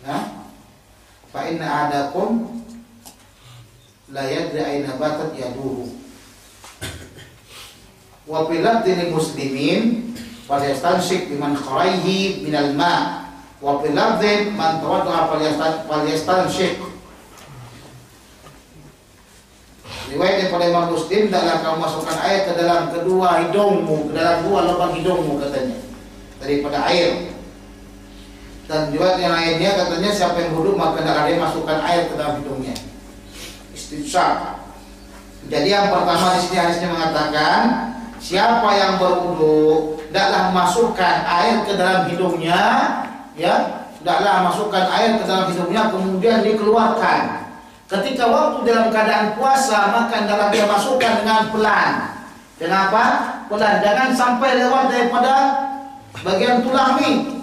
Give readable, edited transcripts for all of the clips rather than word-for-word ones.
Nah, fa inna ahadakum la yadri aina batat yaduhu. Wa fil lafdhi muslimin falyastansik biman kharaihi minal ma. Wa fil lafdhi man tawadda falyastansik. Riwayat daripada Imam Muslim, hendaklah kamu masukkan air ke dalam kedua hidungmu, ke dalam dua lubang hidungmu katanya, daripada air. Dan riwayat yang lainnya katanya siapa yang wudhu maka hendaklah dia masukkan air ke dalam hidungnya. Istinsyaq. Jadi yang pertama di sini hadisnya mengatakan siapa yang berwudhu hendaklah masukkan air ke dalam hidungnya, ya, hendaklah masukkan air ke dalam hidungnya kemudian dikeluarkan. Ketika waktu dalam keadaan puasa maka hendaklah dia masukkan dengan pelan. Kenapa? Pelan, jangan sampai lewat daripada bagian tulami.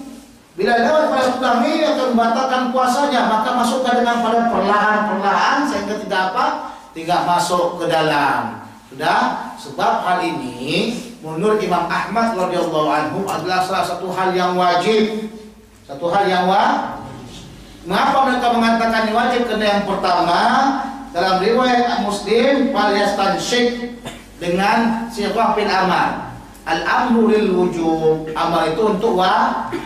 Bila lewat pada tulami akan membatalkan puasanya, maka masukkan dengan pada perlahan-perlahan sehingga tidak masuk ke dalam. Sudah, sebab hal ini menurut Imam Ahmad radhiyallahu anhu adalah salah satu hal yang wajib. Satu hal yang wajib. Mengapa mereka mengatakan ini wajib? Karena yang pertama dalam riwayat Muslim falyastansyik dengan sighah fil amar. Al-amru lil wujub. Amar itu untuk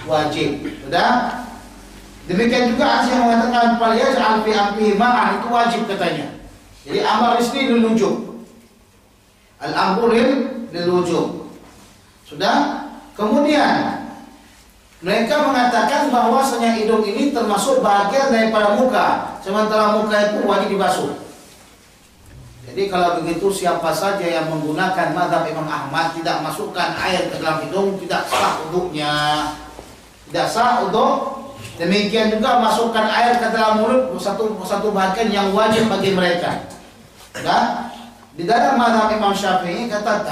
wajib. Sudah? Demikian juga ada yang mengatakan falyaj'al fi amfihi ma'an, itu wajib katanya. Jadi amar di sini lil wujub. Al-amru lil wujub. Sudah? Kemudian mereka mengatakan bahwasanya hidung ini termasuk bagian daripada muka, sementara muka itu wajib dibasuh. Jadi kalau begitu siapa saja yang menggunakan mazhab Imam Ahmad tidak masukkan air ke dalam hidung tidak sah wudhunya, tidak sah wudhu. Demikian juga masukkan air ke dalam mulut satu bagian yang wajib bagi mereka. Nah, di dalam mazhab Imam Syafi'i kata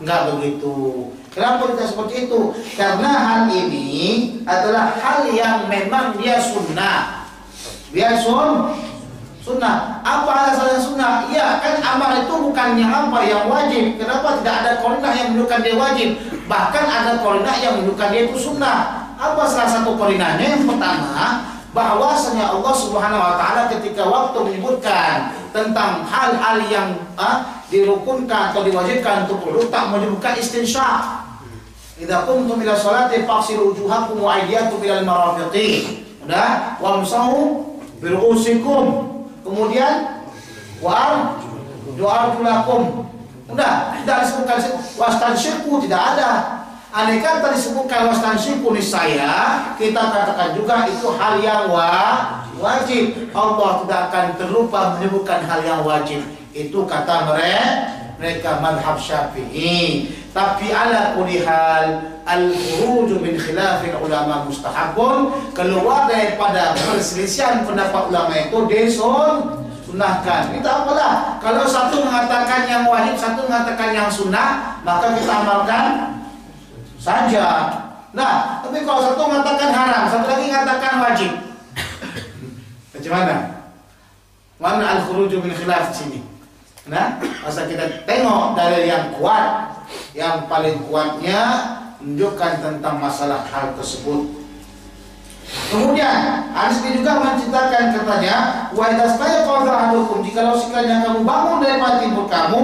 enggak begitu. Kenapa kita seperti itu? Karena hal ini adalah hal yang memang dia sunnah. Dia sunnah. Apa alasannya sunnah? Ya kan amar itu bukan yang apa yang wajib. Kenapa tidak ada qarinah yang menunjukkan dia wajib? Bahkan ada qarinah yang menunjukkan dia itu sunnah. Apa salah satu qarinahnya? Yang pertama, bahwasanya Allah Subhanahu wa taala ketika waktu menyebutkan tentang hal-hal yang dirukunkan atau diwajibkan untuk wudhu tak menyebutkan istinsyaq. Idza qumtum ila sholati faghsilu wujuhakum wa aydiyakum ila al-marafiqi. Udah, wamsahu bi ru'usikum. Kemudian wa arjulakum. Udah, tidak disebutkan wastansyiqu, tidak ada. Andai kata disebutkan wastansyiqu niscaya kita katakan juga itu hal yang wajib. Allah tidak akan terlupa menyebutkan hal yang wajib. Itu kata mereka mazhab Syafi'i. Tapi ala kulli hal al-khuruj min khilafil ulama mustahabun, keluar daripada perselisihan pendapat ulama itu disunahkan. Kita apalah kalau satu mengatakan yang wajib, satu mengatakan yang sunnah, maka kita amalkan saja. Nah, tapi kalau satu mengatakan haram, satu lagi mengatakan wajib, bagaimana? Mana al-khuruj min khilaf sini? Nah, masa kita tengok dalil yang kuat, yang paling kuatnya menunjukkan tentang masalah hal tersebut. Kemudian hadis ini juga menceritakan katanya, wa idza stayqadha ahadukum, jikalau sekalian kamu bangun dari tidur kamu,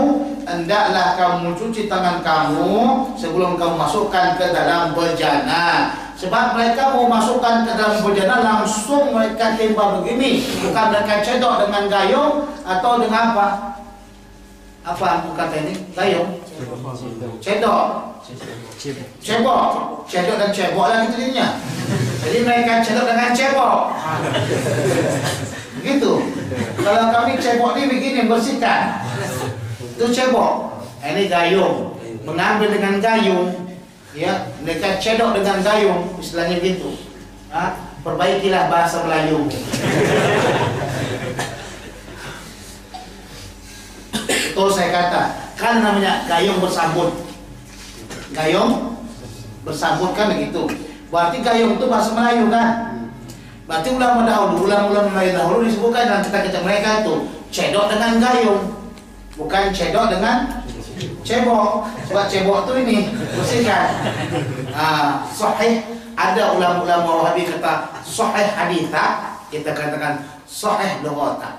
hendaklah kamu mencuci tangan kamu sebelum kamu masukkan ke dalam bejana. Sebab mereka mau masukkan ke dalam bejana langsung mereka timba begini, bukan mereka cedok dengan gayung atau dengan apa? Apa kata ini? Gayung? Cedok. Cebok dan cebok lah gitu jadinya. Jadi mereka cedok dengan cebok. Begitu. Kalau kami cebok ini begini, bersihkan. Itu cebok. Ini gayung. Mengambil dengan gayung. Ya, mereka cedok dengan gayung, istilahnya gitu. Perbaikilah bahasa Melayu. Itu saya kata, kan namanya gayung bersambut. Gayung bersambut kan begitu. Berarti gayung itu bahasa Melayu kan. Berarti ulama Melayu dahulu disebutkan dalam kitab-kitab mereka itu cedok dengan gayung, bukan cedok dengan cebok. Sebab cebok itu ini bersihkan. Sahih ada ulama-ulama Wahabi kata sahih haditha, kita katakan sahih lughata.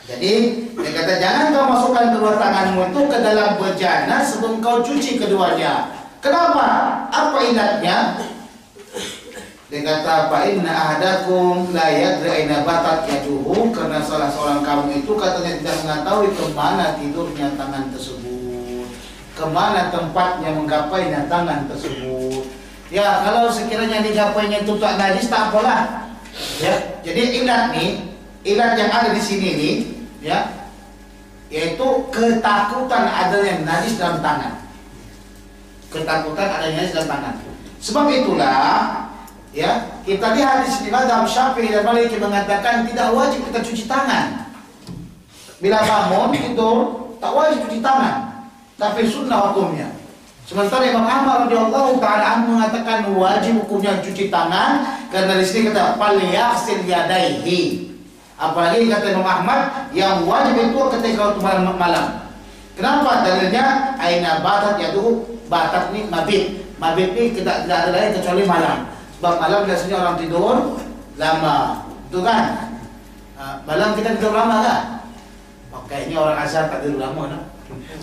Jadi dia kata jangan kau masukkan kedua tanganmu itu ke dalam bejana sebelum kau cuci keduanya. Kenapa? Apa ilatnya? Dia kata fa inna ahadakum la yadri aina batat yaduhu, karena salah seorang kamu itu katanya tidak mengetahui kemana tidurnya tangan tersebut, kemana tempatnya menggapainya tangan tersebut. Ya kalau sekiranya digapainya itu tak najis tak apalah. Ya, jadi ilat yang ada di sini nih, ya, yaitu ketakutan adanya najis dalam tangan. Ketakutan adanya najis dalam tangan. Sebab itulah, ya, kita lihat di sini mazhab Syafi'i dan Maliki mengatakan tidak wajib kita cuci tangan. Bila bangun tidur tak wajib cuci tangan, tapi sunnah hukumnya. Sementara Imam Ahmad radhiyallahu taala anhu mengatakan wajib hukumnya cuci tangan, karena di sini kata falyaghsil yadayhi. Apalagi kata Imam Ahmad yang wajib itu ketika waktu malam. Kenapa? Dalilnya aina batat yaduhu, batat ni mabit. Mabit ni tidak ada lain kecuali malam. Sebab malam biasanya orang tidur lama, betul kan? Malam kita tidur lama kan? Kayaknya orang asal tak tidur lama, no?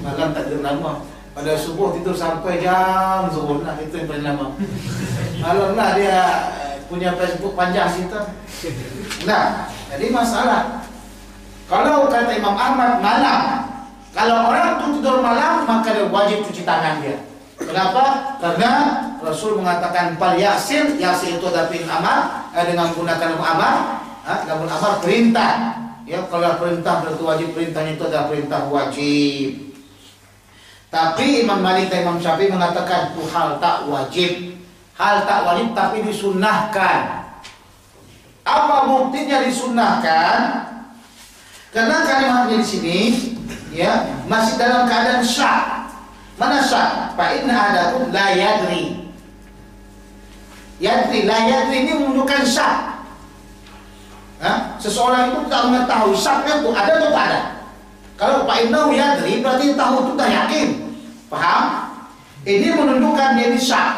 Malam tak tidur lama. Pada subuh tidur sampai jam zuhur, nah itu yang paling lama. Malam lah dia punya Facebook panjang situ. Nah, jadi masalah. Kalau kata Imam Ahmad malam, kalau orang itu tidur malam maka dia wajib cuci tangan dia. Kenapa? Karena Rasul mengatakan fal yasil, yasil itu ada fi'il amar dengan menggunakan amar, namun amar perintah. Ya, kalau perintah berarti wajib, perintahnya itu adalah perintah wajib. Tapi Imam Malik dan Imam Syafi'i mengatakan itu hal tak wajib. Hal tak wajib tapi disunnahkan. Apa buktinya disunnahkan? Karena kalimatnya di sini, ya, masih dalam keadaan syak. Mana syak? Fa inna ahadakum la yadri. Yadri, la yadri ini menunjukkan syak. Seseorang itu tak mengetahui syaknya itu ada atau tak ada. Kalau fa innahu yadri berarti tahu itu dah yakin. Paham? Ini menunjukkan dia syak.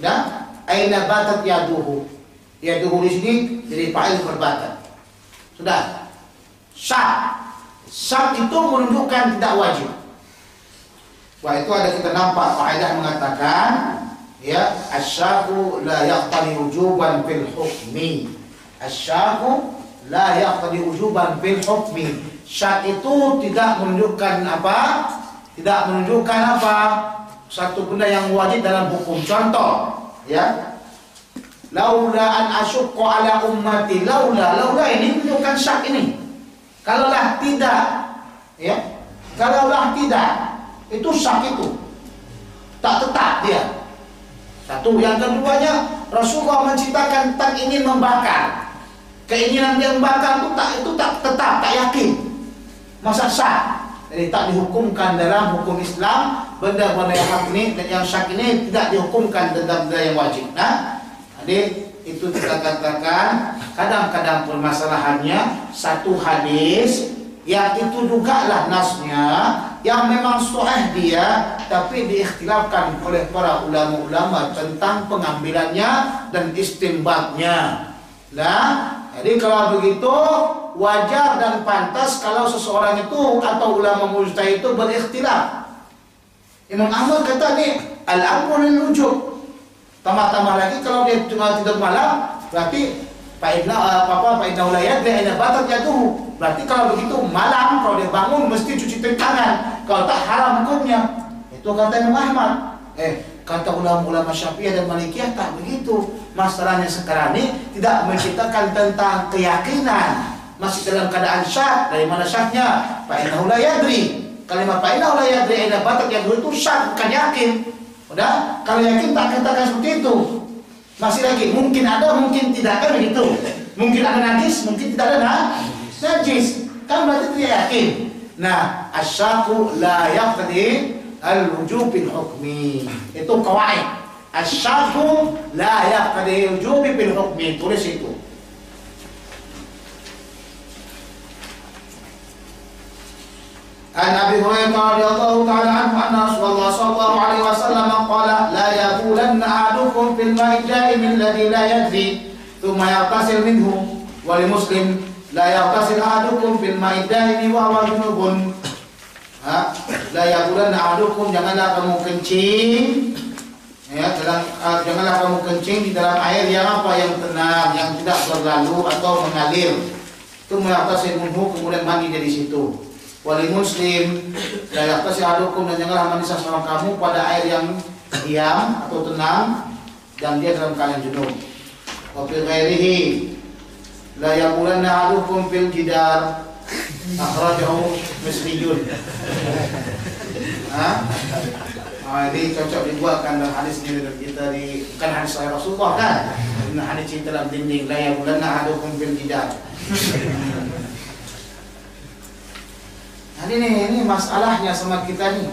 Ya, aina batat yaduhu. Yaduhu di sini jadi fa'il berbatat. Sudah. Syak. Syak itu menunjukkan tidak wajib. Wah, itu ada kita nampak faedah mengatakan, ya, asyaku la yaqtadi wujuban fil hukmi. Asyaku la yaqtadi wujuban fil hukmi. Syak itu tidak menunjukkan apa? Tidak menunjukkan apa? Satu benda yang wajib dalam hukum. Contoh, ya. Laula an asyqa ala ummati, laula ini menunjukkan syak ini. Kalaulah tidak, ya. Kalaulah tidak, itu syak itu. Tak tetap dia. Satu, yang keduanya Rasulullah menciptakan tak ingin membakar. Keinginan dia membakar itu tak tetap, tak yakin. Masa syak. Jadi tak dihukumkan dalam hukum Islam benda-benda yang hak ini dan yang syak ini tidak dihukumkan dalam benda yang wajib. Nah, jadi itu kita katakan kadang-kadang permasalahannya satu hadis yang itu juga lah nasnya yang memang sahih dia, tapi diikhtilafkan oleh para ulama-ulama tentang pengambilannya dan istinbatnya. Nah, jadi kalau begitu wajar dan pantas kalau seseorang itu atau ulama mujtahid itu berikhtilaf. Imam Ahmad kata ni al-amru lil wujub. Tambah-tambah lagi kalau dia cuma tidur malam berarti fa'inna la yadri aina batat yaduhu. Berarti kalau begitu malam kalau dia bangun mesti cuci tangan. Kalau tak haram hukumnya. Itu kata Imam Ahmad. Kata ulama-ulama Syafi'iyah dan Malikiyah tak begitu. Masalahnya sekarang ini tidak menceritakan tentang keyakinan, masih dalam keadaan syak. Dari mana syaknya? Fa'innahu la yadri. Kalimat fa'innahu la yadri aina batat yaduhu itu syak, bukan yakin. Udah, kalau yakin tak katakan seperti itu. Masih lagi, mungkin ada, mungkin tidak, kan begitu. Mungkin ada najis, mungkin tidak ada najis. Kan berarti tidak yakin. Nah, asyaku la yaqtadi al-wujub bil hukmi. Itu qawaid. Asyaku la yaqtadi al-wujub bil hukmi. Tulis itu. An Abi Hurairah radhiyallahu ta'ala anhu anna Rasulullah sallallahu alaihi wasallam qala la yaqula ahadukum fil ma'i daimil ladzi la yadri thumma yaghtasil minhu wa li Muslim la yaghtasil ahadukum fil ma'i daimi wa huwa junubun. La yaqulanna ahadukum, janganlah kamu kencing ya, janganlah kamu kencing di dalam air yang apa, yang tenang, yang tidak berlalu atau mengalir. Itu yaghtasil minhu, kemudian mandi dari situ. Wali Muslim la yaghtasil ahadukum, dan janganlah mandi seorang kamu pada air yang diam atau tenang dan dia dalam keadaan junub. Wa fi ghairihi la yaqulanna ahadukum fil jidar akhrajahu Muslimun. Ini cocok dibuatkan dalam hadis ini kita bukan hadis sahih Rasulullah kan? Ini hadis cerita dalam dinding, la yaqulanna ahadukum fil jidar. Nah ini masalahnya sama kita nih.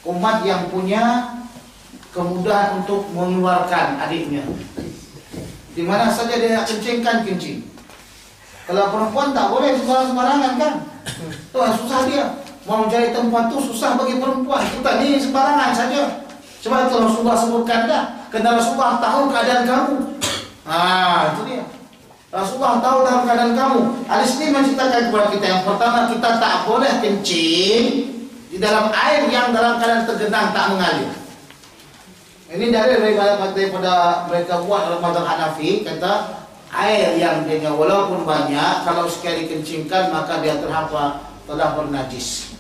Umat yang punya kemudahan untuk mengeluarkan adiknya, di mana saja dia kencingkan kencing. Kalau perempuan tak boleh sembarangan kan? Tuh susah dia. Mau cari tempat tuh susah bagi perempuan. Kita ni sembarangan saja. Sebab itu Rasulullah sebutkan dah. Kerana Rasulullah tahu keadaan kamu. Itu dia. Rasulullah tahu dalam keadaan kamu. Hadis ini menceritakan kepada kita, yang pertama, kita tak boleh kencing di dalam air yang dalam keadaan tergenang tak mengalir. Ini dari daripada mereka buat dalam mazhab Hanafi, kata air yang dengan walaupun banyak, kalau sekali kencingkan maka dia telah bernajis.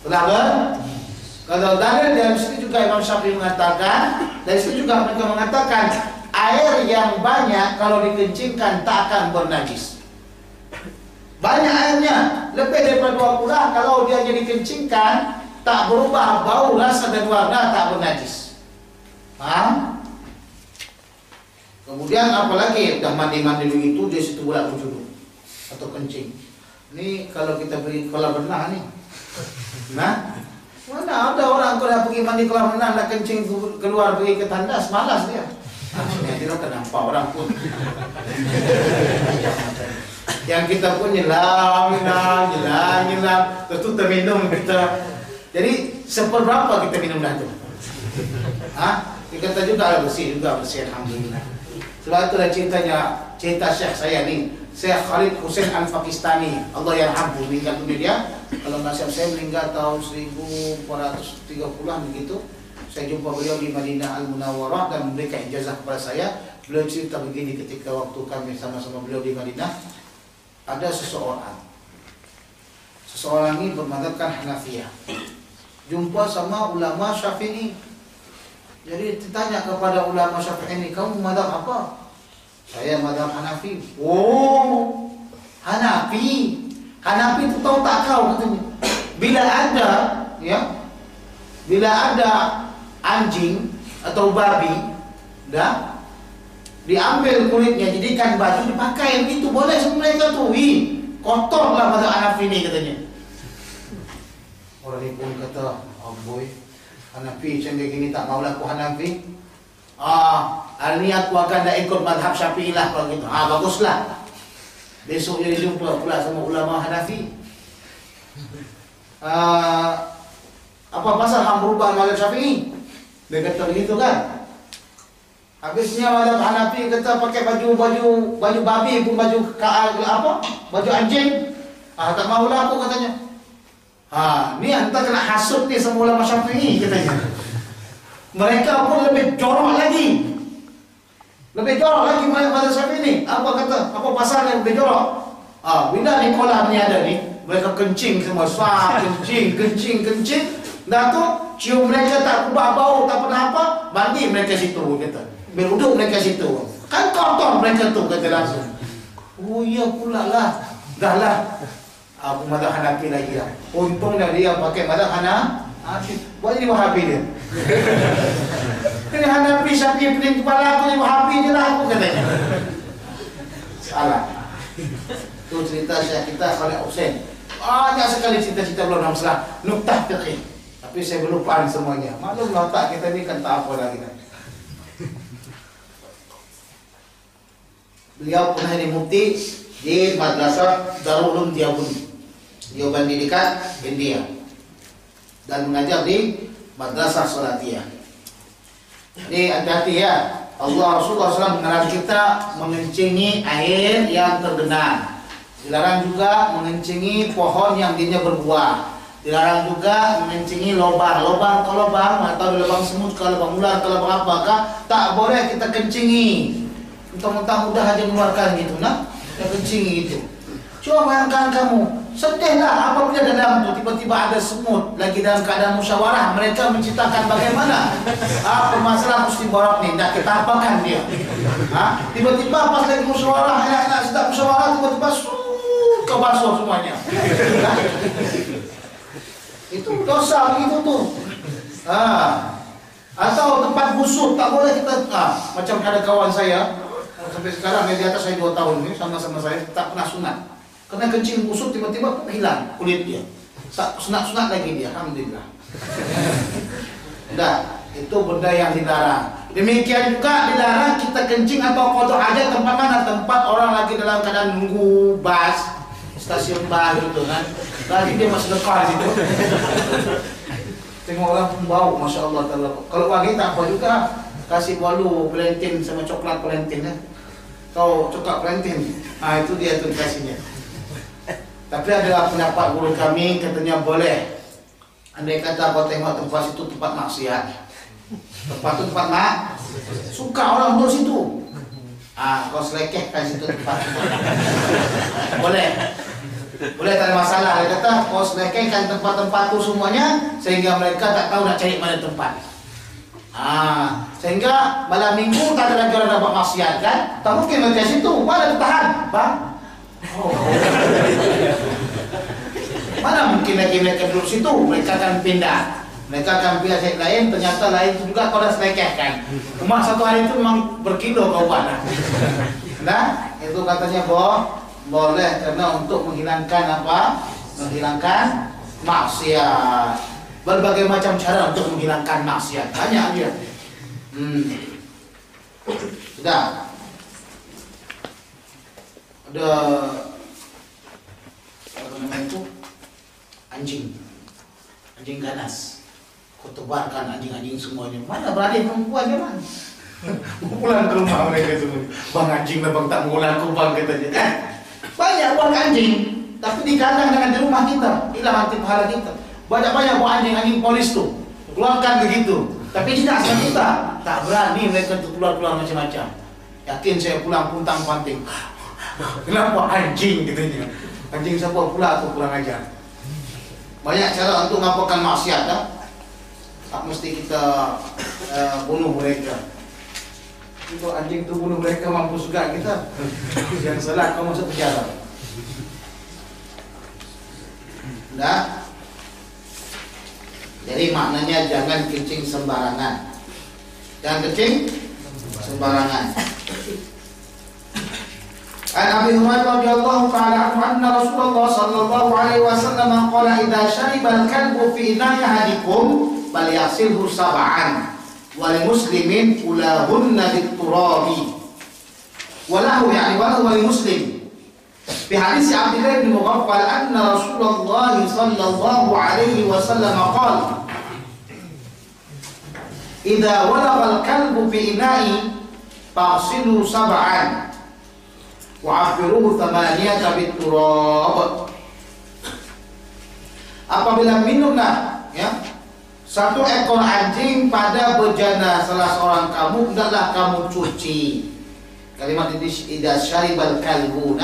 Kalau dalil dari situ juga Imam Syafi'i mengatakan, dari situ juga mereka mengatakan air yang banyak kalau dikencingkan tak akan bernajis. Banyak airnya, lebih daripada 20, kalau dia jadi kencingkan tak berubah bau, rasa dan warna, tak bernajis. Paham? Kemudian apalagi dah mandi-mandi itu di situ pula berjudul atau kencing. Ini kalau kita beri kolam renang ni. Nah, mana ada orang kalau pergi mandi kolam renang nak kencing keluar pergi ke tandas, malas dia. Dia tidak nampak orang pun. Yang kita pun nyelam, tentu terminum kita. Jadi seberapa kita minum dah tu? Kita kata juga bersih alhamdulillah. Sebab itulah cerita Syekh saya ni, Syekh Khalid Hussein Al-Pakistani, Allah yarhamhu, meninggal dunia dia. Kalau nasib saya meninggal tahun 1430-an begitu. Saya jumpa beliau di Madinah Al-Munawwarah dan memberikan ijazah kepada saya. Beliau cerita begini ketika waktu kami sama-sama beliau di Madinah. Ada seseorang ini bermadzhabkan Hanafiyah, jumpa sama ulama Syafi'i. Jadi ditanya kepada ulama Syafi'i ini, kamu mazhab apa? Saya mazhab Hanafi. Oh, Hanafi itu tahu tak kau katanya. Bila ada anjing atau babi, dah diambil kulitnya, jadikan baju, dipakai begitu, boleh mereka tu. Kotorlah mazhab Hanafi ini katanya. Orang ni pun kata, oh boy, Hanafi macam gini tak maulah aku Hanafi. Hari ni aku akan dah ikut mazhab Syafi'i lah kalau gitu. Baguslah. Besok jadi jumpa pula sama ulama Hanafi. Apa pasal hang berubah mazhab Syafi'i? Dia kata begitu kan. Habisnya mazhab Hanafi kata pakai baju babi pun baju anjing. Tak maulah aku katanya. Ni anda kena hasut ni semua ulama Syafi'i katanya. Mereka pun lebih jorok lagi. Mazhab Syafi'i ni. Apa kata? Apa pasalnya lebih jorok? Bila ni kolam ni ada ni, mereka kencing semua, kencing. Dah tu cium mereka tak ubah bau, tak pernah apa, mandi mereka situ kata. Beruduk mereka situ. Kan kotor mereka tu kata langsung. Oh iya pula lah. Dah lah. Aku mazhab Hanafi lagi lah. Untung dah dia pakai mazhab Hanafi. Buat jadi Wahabi dia. Ini Hanafi, Syafi'i pening kepala aku, jadi Wahabi je lah aku katanya. Salah. Itu cerita Syekh kita Khalid Hussein. Banyak sekali cerita-cerita belum dalam masalah nuktah fiqih. Tapi saya berlupaan semuanya. Maklumlah tak kita ni kan tak apa lagi kan. Beliau pernah jadi mufti di Madrasah Darul Ulum Deobandi dekat India, dan mengajar di Madrasah Salatiyah. Jadi hati-hati ya. Rasulullah SAW mengarang kita mengencingi air yang tergenang. Dilarang juga mengencingi pohon yang dinya berbuah. Dilarang juga mengencingi lubang atau lubang semut, ke lubang ular, ke lubang apakah tak boleh kita kencingi. Mentang-mentang udah aja mengeluarkan gitu, nah, kita kencingi gitu. Coba bayangkan kamu, sedihlah apabila dalam itu tiba-tiba ada semut lagi dalam keadaan musyawarah, mereka menciptakan bagaimana permasalahan musyawarah ini, nak kita apakan dia? Tiba-tiba pas lagi musyawarah, enak-enak sedap musyawarah, tiba-tiba kebasuh semuanya. Itu dosa begitu tuh. Atau tempat busuk tak boleh kita. Macam ada kawan saya sampai sekarang di atas saya 2 tahun ini sama-sama saya tak pernah sunat. Karena kencing busuk tiba-tiba hilang kulit dia. Tak sunat-sunat lagi dia, alhamdulillah. Nah, itu benda yang dilarang. Demikian juga dilarang kita kencing atau kodok aja tempat mana? Tempat orang lagi dalam keadaan nunggu bus, stasiun bus gitu kan. Lagi dia masih dekat situ. Tengok orang pun bau, masya Allah. Kalau pagi tak apa juga, kasih walu pelentin sama coklat pelentin ya. Kau coklat pelentin, itu dia tuh kasihnya. Tapi adalah pendapat guru kami katanya boleh. Andai kata kau tengok tempat situ tempat maksiat, tempat itu tempat suka orang duduk situ. Kau selekehkan situ tempat. Boleh. Boleh, tak ada masalah. Dia kata kau selekehkan tempat-tempat itu semuanya sehingga mereka tak tahu nak cari mana tempat. Sehingga malam minggu tak ada lagi orang dapat maksiat kan? Tak mungkin mereka situ. Mana tahan, bang? Mana mungkin lagi mereka duduk situ? Mereka akan pindah. Mereka akan pindah site lain. Ternyata lain itu juga kau dah selekehkan. Cuma satu hari itu memang berkilo kau buat. Nah, itu katanya boleh karena untuk menghilangkan apa? Menghilangkan maksiat. Berbagai macam cara untuk menghilangkan maksiat. Banyak dia. Sudah. Ada apa namanya itu? Anjing ganas. Kau tebarkan anjing-anjing semuanya. Mana berani perempuan dia man? Pulang ke rumah mereka semua. Bang anjing lah bang tak mengulang aku bang katanya. Banyak buang anjing, tapi di kandang dengan di rumah kita, hilang hati pahala kita. Banyak buang anjing polis tuh, keluarkan begitu. Tapi tidak sama kita, tak berani mereka untuk keluar macam-macam. Yakin saya pulang puntang panting. Kenapa anjing katanya? Anjing siapa pula atau kurang ajar? Banyak cara untuk mengapakan maksiat kan? Tak mesti kita bunuh mereka. Itu anjing tu bunuh mereka mampu juga kita. Yang salah kau masuk penjara. Dah. Jadi maknanya jangan kencing sembarangan. Jangan kencing sembarangan. An Abi Hurairah radhiyallahu ta'ala anhu anna Rasulullah sallallahu alaihi wasallam qala idza shariba al-kalbu fi ina'i ahadikum falyasilhu sab'an wal muslimin ulahunna bit-turabi walahu yani walahu wal muslim fi hadis Abdullah bin Mughaffal anna Rasulullah sallallahu alaihi wasallam qala idza walagha al-kalbu fi ina'i fa'silu sab'an wa'afiruhu thamaniyata bit-turab. Apabila minumlah ya satu ekor anjing pada bejana salah seorang kamu, hendaklah kamu cuci. Kalimat ini idza syaribal kalbu,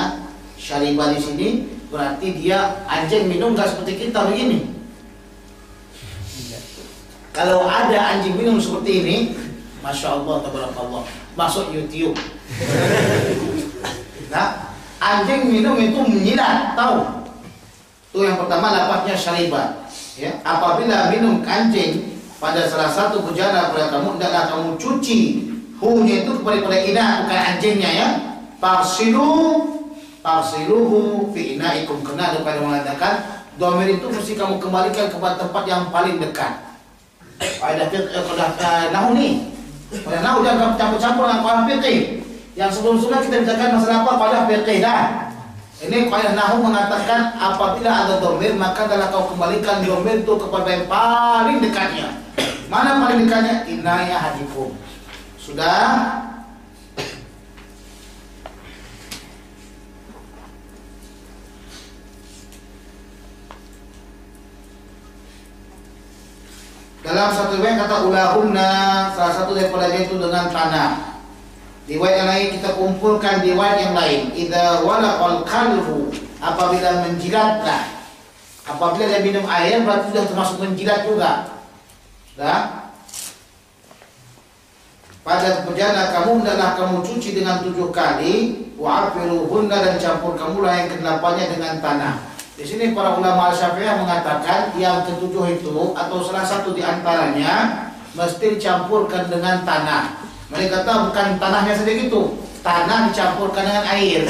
syariba di sini berarti dia anjing minum enggak seperti kita begini. Kalau ada anjing minum seperti ini, masya Allah tabarakallah, masuk YouTube. Nah, anjing minum itu menyilat, tahu? Itu yang pertama lafaznya syariba. Ya, apabila minum anjing pada salah satu bejana pada kamu, hendaklah kamu cuci. Hu-nya itu kepada ina, bukan anjingnya ya. Farsiluhu fi inaikum, kena kepada mengatakan dhamir itu mesti kamu kembalikan kepada tempat yang paling dekat. Ada nahu ni. Pada nahu jangan campur-campur dengan qawaid fiqih. Yang sebelum-sebelumnya kita bicarakan masalah apa? Qawaid fiqih dah. Ini qawaid nahu mengatakan apabila ada dhamir maka adalah kau kembalikan dhamir itu kepada yang paling dekatnya. Mana paling dekatnya? Inaya hadikum. Sudah? Dalam satu riwayat kata ulahunna, salah satu daripadanya itu dengan tanah. Riwayat yang lain kita kumpulkan riwayat yang lain. Idza walaqal qalbu, apabila menjilatlah. Apabila dia minum air berarti sudah termasuk menjilat juga. Sudah? Pada perjalanan kamu hendaklah kamu cuci dengan 7 kali, wa'afiruhunna, dan campur kamulah yang ke-8-nya dengan tanah. Di sini para ulama Syafi'iyah mengatakan yang ketujuh itu atau salah satu di antaranya mesti dicampurkan dengan tanah. Mereka kata bukan tanahnya saja gitu, tanah dicampurkan dengan air.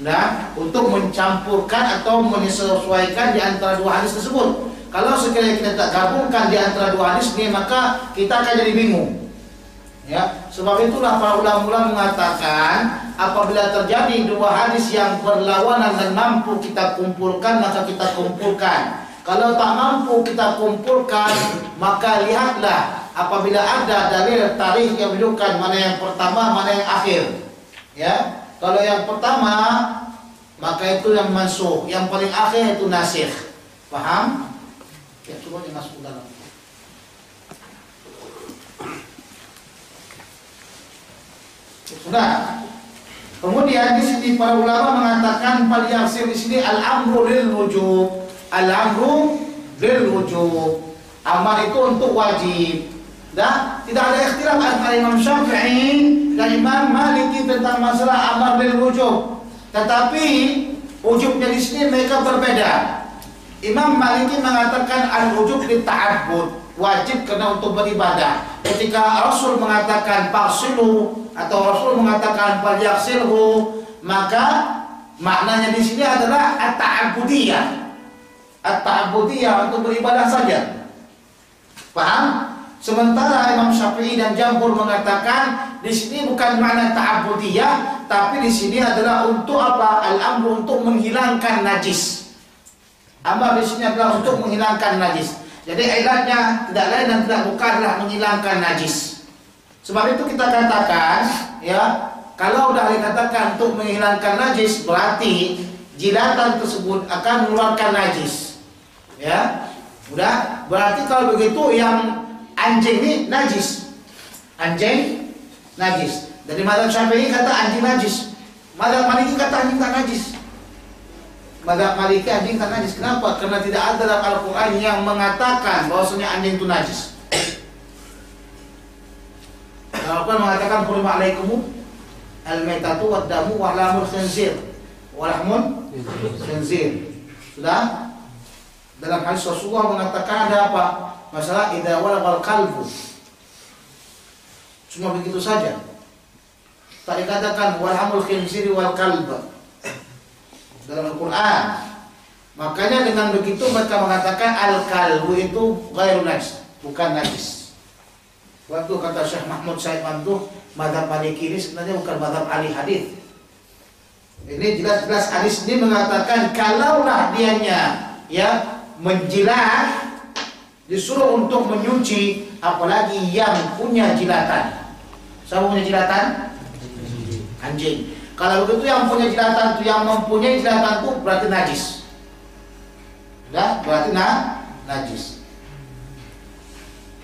Nah, untuk mencampurkan atau menyesuaikan di antara dua hadis tersebut. Kalau sekiranya kita tak gabungkan di antara dua hadis ini, maka kita akan jadi bingung. Ya, sebab itulah para ulama mengatakan apabila terjadi dua hadis yang berlawanan dan mampu kita kumpulkan, maka kita kumpulkan. Kalau tak mampu kita kumpulkan, maka lihatlah apabila ada dalil tarikh yang menunjukkan mana yang pertama, mana yang akhir. Ya, kalau yang pertama maka itu yang mansukh, yang paling akhir itu nasikh. Paham? Ya, coba masuk dalam. Sudah. Kemudian di sini para ulama mengatakan fal yaksir di sini al-amru lil wujub. Al-amru lil wujub. Amar itu untuk wajib. Dah, tidak ada ikhtilaf antara Imam Syafi'i dan Imam Maliki tentang masalah amar lil wujub. Tetapi wujubnya di sini mereka berbeda. Imam Maliki mengatakan al-wujub li ta'abbud, wajib karena untuk beribadah. Ketika Rasul mengatakan fasilu atau Rasul mengatakan falyaghsilhu, maka maknanya di sini adalah at-ta'abbudiyah. At-ta'abbudiyah untuk beribadah saja. Paham? Sementara Imam Syafi'i dan Jamhur mengatakan di sini bukan makna ta'abbudiyah, tapi di sini adalah untuk apa? Al-amru untuk menghilangkan najis. Amar di sini adalah untuk menghilangkan najis. Jadi ilatnya tidak lain dan tidak bukan adalah menghilangkan najis. Sebab itu kita katakan, ya, kalau sudah dikatakan untuk menghilangkan najis, berarti jilatan tersebut akan mengeluarkan najis. Ya, udah. Berarti kalau begitu yang anjing ini najis. Anjing najis. Dari mazhab Syafi'i kata anjing najis. Mazhab Maliki kata anjing tak najis. Mazhab Maliki anjing tak najis. Kenapa? Karena tidak ada dalam Al-Quran yang mengatakan bahwasanya anjing itu najis. Al-Quran mengatakan hurima alaikum al-maitatu wad-damu wa lahmul khinzir. Wa lahmul khinzir. Sudah? Dalam hadis Rasulullah mengatakan ada apa? Masalah idza walaqal qalbu. Cuma begitu saja. Tak dikatakan walhamul khinziri wal qalb dalam Al-Quran. Makanya dengan begitu mereka mengatakan al-qalbu itu ghairu najis, bukan najis. Waktu kata Syekh Mahmud Said Manduh, mazhab Maliki ini sebenarnya bukan mazhab ahli hadis. Ini jelas-jelas hadis ini mengatakan kalaulah dianya ya menjilat disuruh untuk menyuci, apalagi yang punya jilatan. Siapa punya jilatan? Anjing. Kalau begitu yang punya jilatan itu, yang mempunyai jilatan itu berarti najis. Sudah? Berarti najis.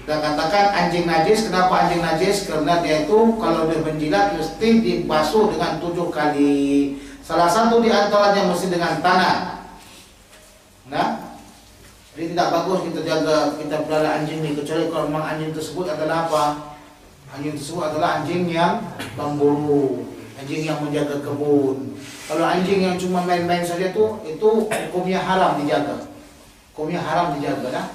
Kita katakan anjing najis. Kenapa anjing najis? Karena dia itu kalau dia menjilat mesti dibasuh dengan 7 kali. Salah satu di antaranya mesti dengan tanah. Nah, jadi tidak bagus kita jaga, kita pelihara anjing ini, kecuali kalau memang anjing tersebut adalah apa? Anjing tersebut adalah anjing yang pemburu, anjing yang menjaga kebun. Kalau anjing yang cuma main-main saja itu hukumnya haram dijaga. Hukumnya haram dijaga, nah.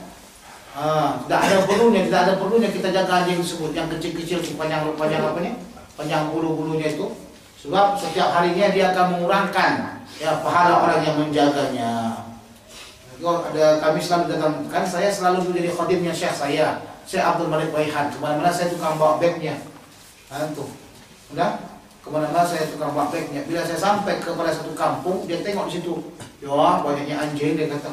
Tidak ada perlunya kita jaga anjing tersebut yang kecil-kecil, panjang apa nih? Panjang bulu-bulunya itu. Sebab setiap harinya dia akan mengurangkan ya pahala orang yang menjaganya. Ada kami selalu datang, kan saya selalu menjadi khadimnya Syekh saya Abdul Malik Waihan. Kemana-mana saya tukang bawa bagnya. Tuh, udah. Kemana-mana saya tukang bawa bagnya. Bila saya sampai kepada satu kampung, dia tengok di situ, ya banyaknya anjing, dia kata,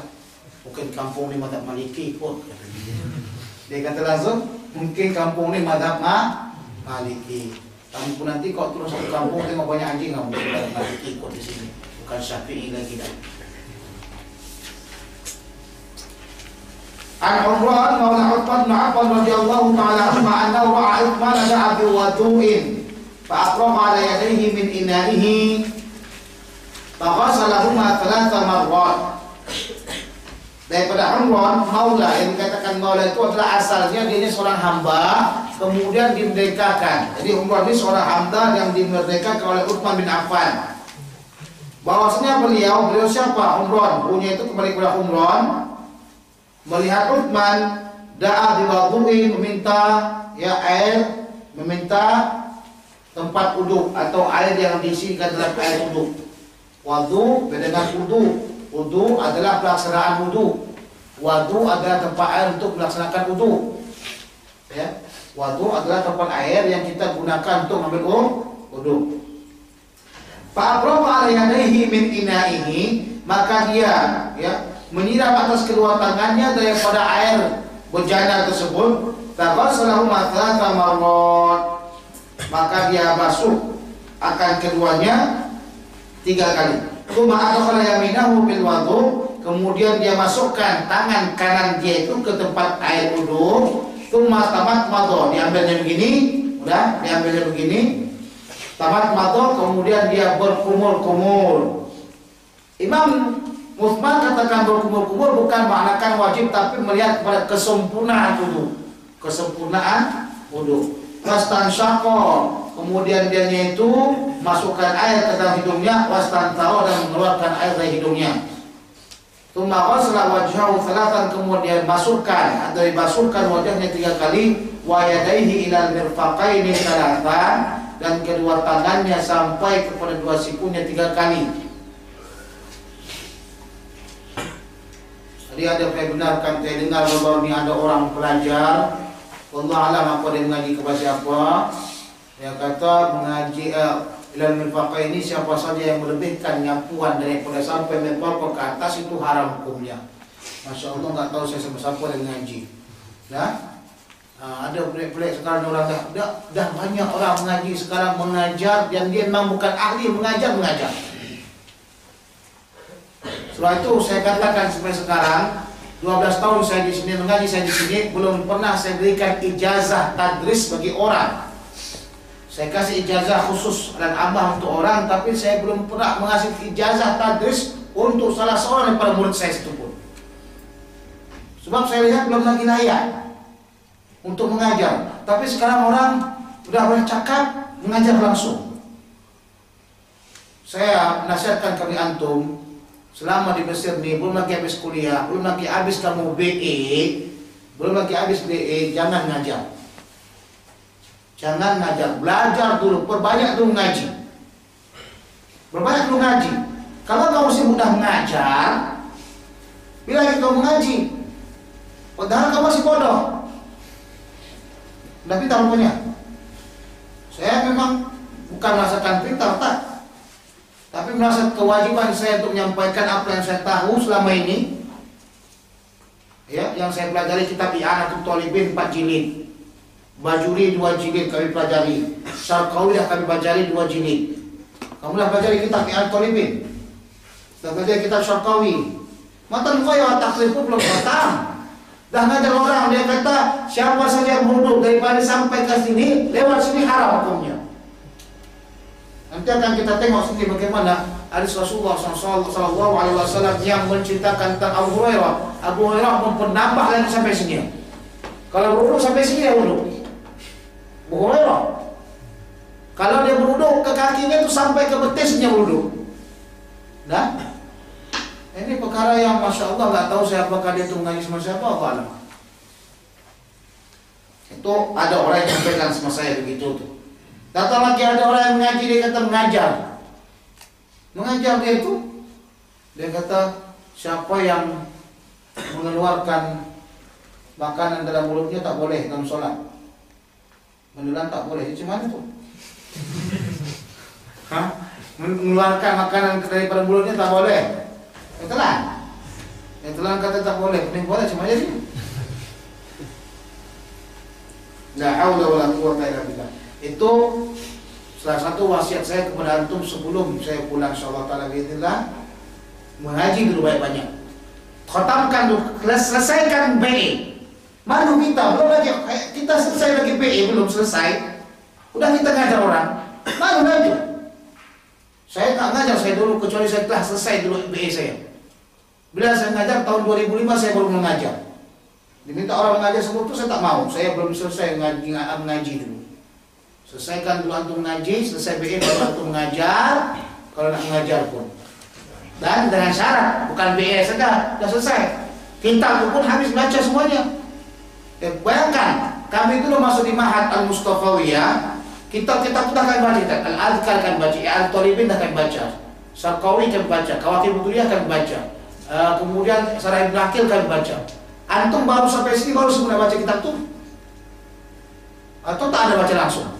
mungkin kampung ini mazhab Maliki kot. Dia kata langsung, mungkin kampung ni mazhab Maliki. Kampung nanti kau turun satu kampung tengok banyak anjing, kamu mungkin Maliki ikut di sini, bukan Syafi'i lagi dah. An Umran maula Uthman bin Affan radhiyallahu ta'ala anhu annahu ra'a Uthman da'a bi wudu'in fa aqra'a ala yadayhi min ina'ihi fa ghasalahuma thalatha marrat. Daripada Umran maula, yang dikatakan maula itu adalah asalnya dia seorang hamba kemudian dimerdekakan. Jadi Umran ini seorang hamba yang dimerdekakan oleh Uthman bin Affan. Bahwasanya beliau siapa? Umran. Punya itu kembali kepada Umran. Melihat Uthman da'a biwadhu'in, meminta air, meminta tempat wudhu atau air yang diisikan dalam air wudhu. Wadhu beda dengan wudhu. Wudhu adalah pelaksanaan wudhu. Wadhu adalah tempat air untuk melaksanakan wudhu. Ya, wadhu adalah tempat air yang kita gunakan untuk mengambil wudhu. Fa'abrafa ala yadayhi min ina'ihi, maka dia menyiram atas kedua tangannya daripada air bejana tersebut. Faghasalahu thalatha marrat, maka dia basuh akan keduanya 3 kali. Tsumma adkhala yaminahu bil wudu, kemudian dia masukkan tangan kanan dia itu ke tempat air wudu. Tsumma tamatmadha, diambilnya begini, udah diambilnya begini. Tamatmadha, kemudian dia berkumur-kumur. Imam Uthman katakan berkumur-kumur bukan maknakan wajib, tapi melihat kepada kesempurnaan wudu. Kesempurnaan wudu. Wastansyaqa, kemudian dia itu masukkan air ke dalam hidungnya, wastanthara, dan mengeluarkan air dari hidungnya. Tsumma ghasala wajhahu thalathan, kemudian masukkan atau dibasuhkan wajahnya 3 kali, wa yadayhi ilal mirfaqaini thalathan, dan kedua tangannya sampai kepada 2 sikunya 3 kali. Tadi ada saya benarkan, saya dengar baru ini ada orang pelajar, Allah alam apa dia mengaji kepada siapa. Dia kata mengaji ilal mirfaqah ini siapa saja yang melebihkan nyapuan daripada sampai mirfaqah ke atas itu haram hukumnya. Masya Allah, nggak tahu saya sama siapa yang mengaji. Ya, ada pelik-pelik sekarang orang dah banyak orang mengaji sekarang mengajar dan dia memang bukan ahli mengajar. Setelah itu saya katakan sampai sekarang 12 tahun saya di sini mengaji, saya di sini belum pernah saya berikan ijazah tadris bagi orang. Saya kasih ijazah khusus dan amal untuk orang, tapi saya belum pernah mengasih ijazah tadris untuk salah seorang daripada murid saya itu pun. Sebab saya lihat belum lagi layak untuk mengajar. Tapi sekarang orang sudah banyak cakap, mengajar langsung. Saya nasihatkan kami antum, selama di Mesir ni, belum lagi habis kuliah, belum lagi habis kamu BE, jangan ngajar. Jangan ngajar, belajar dulu, perbanyak dulu ngaji. Perbanyak dulu ngaji. Kalau kamu masih mudah mengajar, bila lagi kamu mengaji, padahal kamu masih bodoh. Udah pintar rupanya. Saya memang bukan merasakan pintar, tak. Tapi merasa kewajiban saya untuk menyampaikan apa yang saya tahu selama ini. Ya, yang saya pelajari kitab I'anatul Talibin 4 jilid. Bajuri 2 jilid kami pelajari. Syarqawi kami pelajari 2 jilid. Kamu dah pelajari kitab I'anatul Talibin. Kita pelajari kitab Syarqawi. Matan kaya takrib pun belum khatam. Dah ngajar orang, dia kata siapa saja yang berwuduk daripada sampai ke sini, lewat sini haram hukumnya. Nanti akan kita tengok sini bagaimana hadis Rasulullah SAW yang menceritakan tentang Abu Hurairah. Abu Hurairah mempenambah lagi sampai sini. Kalau berwuduk sampai sini ya wuduk. Abu Hurairah, kalau dia berwuduk ke kakinya itu sampai ke betisnya wuduk. Nah, ini perkara yang Masya Allah, nggak tahu saya apakah dia itu mengaji sama siapa atau alam. Itu ada orang yang menyampaikan sama saya begitu tuh. Datang lagi ada orang yang mengaji, dia kata mengajar dia itu, dia kata siapa yang mengeluarkan makanan dalam mulutnya tak boleh dalam sholat. Menelan tak boleh, itu mana tuh? Mengeluarkan makanan daripada mulutnya tak boleh. Yang telan kata tak boleh, boleh cuma aja sih. La haula wala quwwata illa billah. Itu salah satu wasiat saya kepada antum sebelum saya pulang insyaallah taala bismillah. Mengaji dulu banyak-banyak. Khatamkan dulu, selesaikan BE. Malu kita, belum lagi kita selesai lagi BE belum selesai. Udah kita ngajar orang. Malu lagi. Saya tak ngajar saya dulu kecuali saya telah selesai dulu BE saya. Bila saya ngajar tahun 2005 saya baru mengajar. Diminta orang mengajar semua itu saya tak mau. Saya belum selesai ngaji dulu. Selesaikan dulu antum ngaji, selesai BE baru antum mengajar. Kalau nak mengajar pun. Dan dengan syarat, bukan BE saja, sudah selesai. Kitab pun habis baca semuanya. Bayangkan, kami dulu masuk di Ma'had Al-Mustafawiyah, kitab-kitab dah kami baca, Al-Adhkar kami baca, Al-Talibin dah kami baca, Sarqawi kami baca, Kawakib Butuliyah kami baca, kemudian Sarah Ibn Aqil kami baca. Antum baru sampai sini baru semua baca kitab tu? Atau tak ada baca langsung?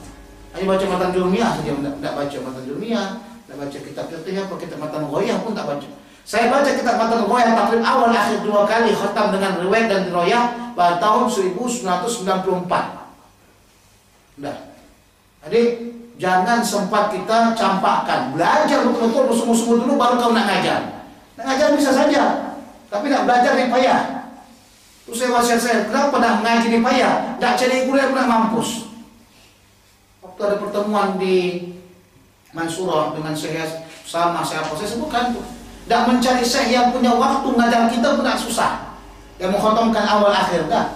Hanya baca matan jurmiyah saja, tidak baca matan jurmiyah. Tak baca kitab fiqh apa kitab matan ghoyah pun tak baca. Saya baca kitab matan ghoyah takrib awal akhir 2 kali khatam dengan riwayat dan riwayah pada tahun 1994. Dah. Jadi jangan sempat kita campakkan. Belajar betul-betul bersungguh-sungguh dulu baru kau nak ngajar. Nak ngajar bisa saja, tapi nak belajar ni payah. Terus saya wasiat saya, kenapa nak mengaji ni payah? Tak cari guru yang nak mampus. Waktu ada pertemuan di Mansurah dengan Syekh sama siapa saya sebutkan tuh. Tak mencari Syekh yang punya waktu mengajar kita pun tak susah. Yang mengkhatamkan awal akhir dah.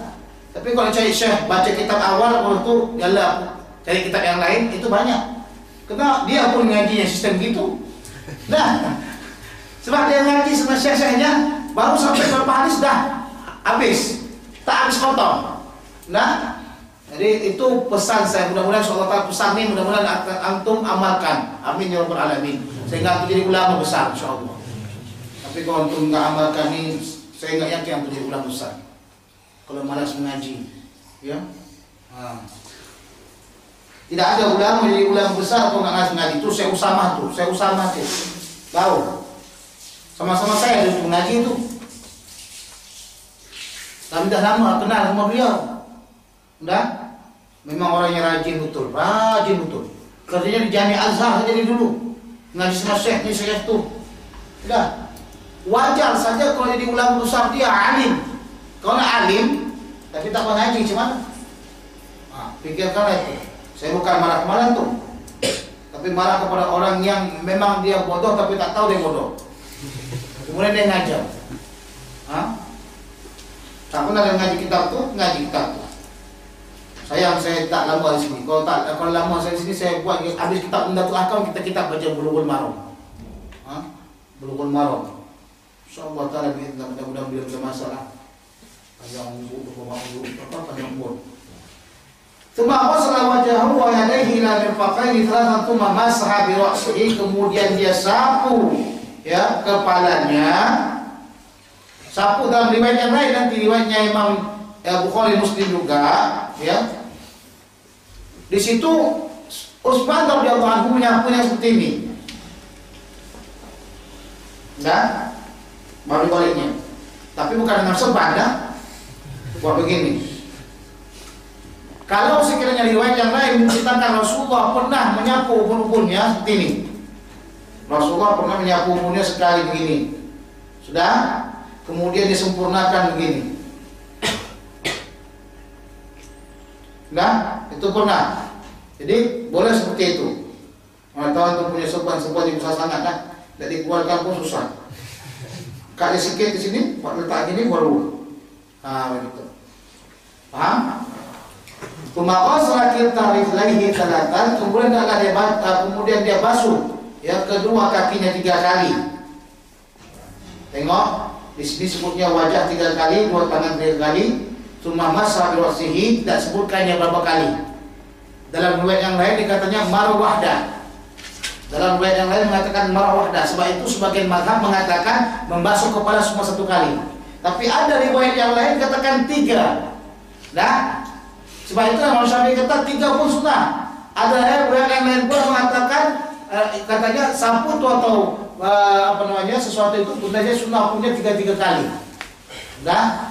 Tapi kalau cari Syekh baca kitab awal waktu yalah cari kitab yang lain itu banyak. Karena dia pun ngajinya sistem gitu. Nah, sebab dia ngaji sama Syekh-syekhnya baru sampai beberapa hadis dah habis. Tak habis khatam. Nah, jadi itu pesan saya, mudah-mudahan insyaallah pesan ini mudah-mudahan antum amalkan. Amin ya rabbal alamin. Sehingga antum jadi ulama besar insyaallah. Tapi kalau antum enggak amalkan ini, saya enggak yakin antum jadi ulama besar. Kalau malas mengaji, ya. Tidak ada ulama jadi ulama besar kalau enggak ngaji. Itu saya Usamah tuh, saya Usamah tuh. Tahu? Sama-sama saya dulu mengaji itu. Tapi dah lama kenal sama beliau. Udah? Memang orangnya rajin betul. Kerjanya di Jami Azhar saja dulu. Ngaji sama Syekh ni Syekh tu. Udah. Wajar saja kalau jadi ulama besar dia alim. Kalau nak alim tapi tak mengaji macam mana? Pikirkanlah itu. Saya bukan marah-marah tu. Tapi marah kepada orang yang memang dia bodoh tapi tak tahu dia bodoh. Kemudian dia ngajar. Tak pernah dia ngaji kitab tu, ngaji kitab tu. Sayang saya tak lama di sini. Kalau lama saya di sini saya buat habis kitab Umdatul Ahkam kita baca Bulughul Maram. Bulughul Maram. Insyaallah taala mudah-mudahan beliau bisa masalah. Panjang umur. Tsumma wasala wajhahu wa yadayhi ila mirfaqaini thalathan thumma masaha bi ra'sihi, kemudian dia sapu ya kepalanya. Sapu dalam riwayat yang lain nanti riwayatnya Imam Bukhari Muslim juga ya. Di situ Utsman radhiyallahu anhu menyapunya seperti ini. Nah, baliknya. Tapi bukan dengan sebat, buat begini. Kalau sekiranya riwayat yang lain menceritakan Rasulullah pernah menyapu ubun-ubunnya seperti ini. Rasulullah pernah menyapu ubunnya sekali begini. Sudah? Kemudian disempurnakan begini. Nah, itu pernah. Jadi boleh seperti itu. Mengetahui itu punya seban yang besar sangat dah. Tidak dikeluarkan pun susah. Kali sikit di sini, buat letak gini baru. Begitu. Paham? Kumaqasra kilta rijlaihi thalathan, kemudian dia basuh ya kedua kakinya 3 kali. Tengok, di sini sebutnya wajah 3 kali, dua tangan 3 kali. Tsumma masah bi ra'sihi, tidak sebutkannya berapa kali. Dalam riwayat yang lain dikatanya marah wahdah. Dalam riwayat yang lain mengatakan marah wahdah. Sebab itu sebagian mazhab mengatakan membasuh kepala semua 1 kali. Tapi ada riwayat yang lain katakan 3. Nah, sebab itu Imam Syafi'i kata 3 pun sunnah. Ada riwayat yang lain pun mengatakan katanya sapu itu atau sesuatu itu sebenarnya sunnah punya 3 kali. Nah,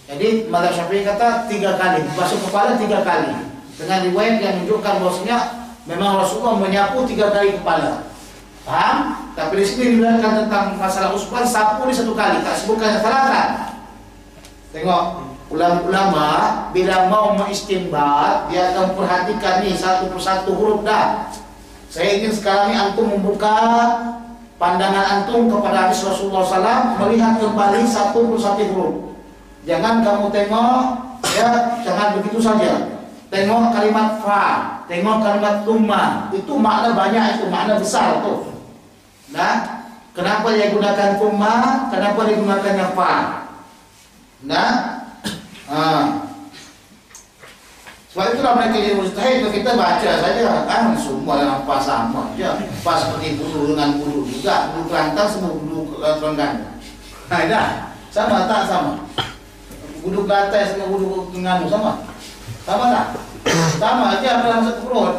jadi mazhab Syafi'i kata 3 kali, basuh kepala 3 kali. dengan riwayat yang menunjukkan bahwasanya memang Rasulullah menyapu 3 kali kepala. Paham? Tapi di sini dilihatkan tentang masalah usban sapu di 1 kali, tak sebutkan salatan. Tengok, ulama bila mau mengistinbat, dia akan perhatikan nih satu persatu huruf dah. Saya ingin sekarang ini antum membuka pandangan antum kepada hadis Rasulullah SAW, melihat kembali satu persatu huruf. Jangan kamu tengok, ya jangan begitu saja. Tengok kalimat fa, tengok kalimat tumma, itu makna banyak, itu makna besar tuh. Nah, kenapa dia gunakan tumma, kenapa dia gunakannya fa? Nah, sebab itulah mereka jadi mustahil. Kita baca saja kan semua dalam fa sama aja. Fa seperti bulu dengan bulu juga, bulu kelantan semua bulu kerenggan. Nah, dah sama tak sama? Bulu kelantan sama bulu dengan sama? Sama tak? Sama aja dalam satu perut.